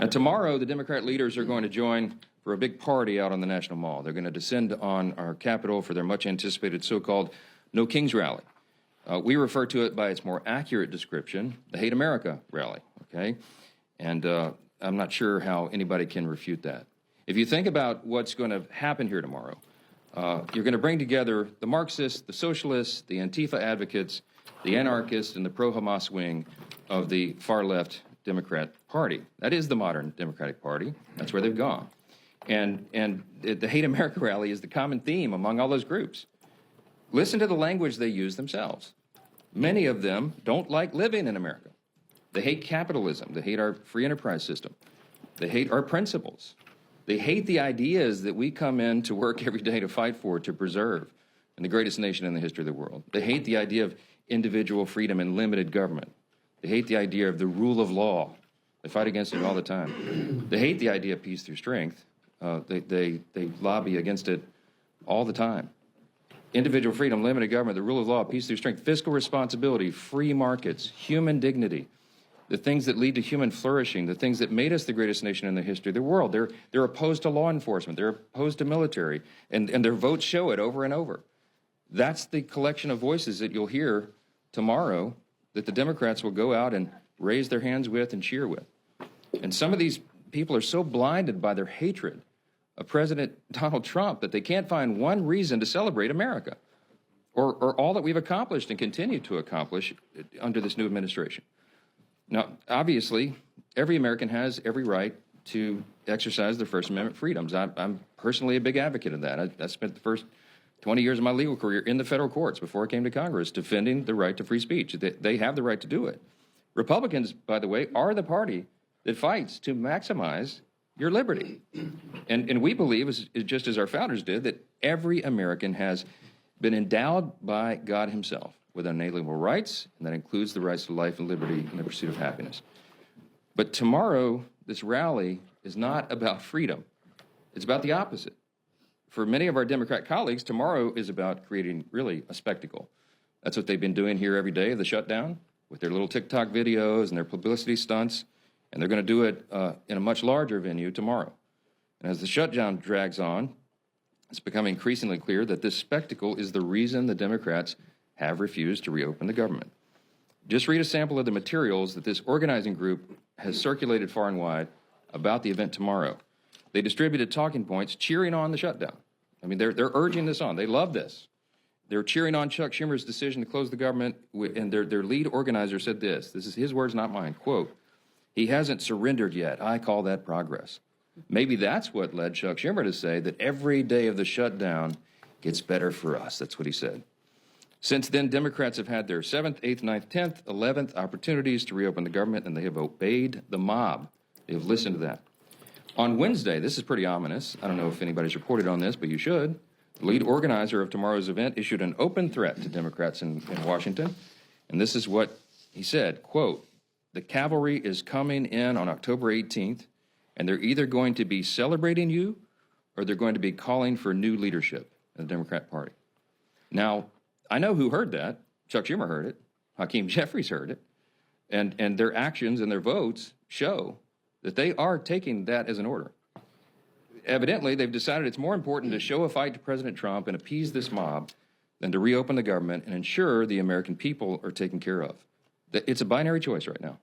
And tomorrow, the Democrat leaders are going to join for a big party out on the National Mall. They're going to descend on our Capitol for their much-anticipated so-called No Kings rally. We refer to it by its more accurate description, the Hate America rally, okay? And I'm not sure how anybody can refute that. If you think about what's going to happen here tomorrow, you're going to bring together the Marxists, the socialists, the Antifa advocates, the anarchists, and the pro-Hamas wing of the far-left Democrat Party. That is the modern Democratic Party. That's where they've gone. And the Hate America rally is the common theme among all those groups. Listen to the language they use themselves. Many of them don't like living in America. They hate capitalism. They hate our free enterprise system. They hate our principles. They hate the ideas that we come in to work every day to fight for, to preserve, in the greatest nation in the history of the world. They hate the idea of individual freedom and limited government. They hate the idea of the rule of law. They fight against it all the time. They hate the idea of peace through strength. They lobby against it all the time. Individual freedom, limited government, the rule of law, peace through strength, fiscal responsibility, free markets, human dignity, the things that lead to human flourishing, the things that made us the greatest nation in the history of the world. They're opposed to law enforcement. They're opposed to military. And their votes show it over and over. That's the collection of voices that you'll hear tomorrow that the Democrats will go out and raise their hands with and cheer with. And some of these people are so blinded by their hatred of President Donald Trump that they can't find one reason to celebrate America or all that we've accomplished and continue to accomplish under this new administration. Now, obviously, every American has every right to exercise their First Amendment freedoms. I'm personally a big advocate of that. I spent the first 20 years of my legal career in the federal courts before I came to Congress defending the right to free speech. They have the right to do it. Republicans, by the way, are the party that fights to maximize your liberty. And we believe, just as our founders did, that every American has been endowed by God himself with unalienable rights, and that includes the rights to life and liberty and the pursuit of happiness. But tomorrow, this rally is not about freedom. It's about the opposite. For many of our Democrat colleagues, tomorrow is about creating really a spectacle. That's what they've been doing here every day of the shutdown with their little TikTok videos and their publicity stunts, and they're going to do it in a much larger venue tomorrow. And as the shutdown drags on, it's becoming increasingly clear that this spectacle is the reason the Democrats have refused to reopen the government. Just read a sample of the materials that this organizing group has circulated far and wide about the event tomorrow. They distributed talking points cheering on the shutdown. I mean, they're urging this on. They love this. They're cheering on Chuck Schumer's decision to close the government, and their lead organizer said this. This is his words, not mine. Quote, "He hasn't surrendered yet. I call that progress." Maybe that's what led Chuck Schumer to say that every day of the shutdown gets better for us. That's what he said. Since then, Democrats have had their 7th, 8th, 9th, 10th, 11th opportunities to reopen the government, and they have obeyed the mob. They have listened to that. On Wednesday, this is pretty ominous. I don't know if anybody's reported on this, but you should. The lead organizer of tomorrow's event issued an open threat to Democrats in Washington, and this is what he said, quote, "The cavalry is coming in on October 18th, and they're either going to be celebrating you or they're going to be calling for new leadership in the Democrat Party." Now, I know who heard that. Chuck Schumer heard it. Hakeem Jeffries heard it. And their actions and their votes show that they are taking that as an order. Evidently, they've decided it's more important to show a fight to President Trump and appease this mob than to reopen the government and ensure the American people are taken care of. It's a binary choice right now.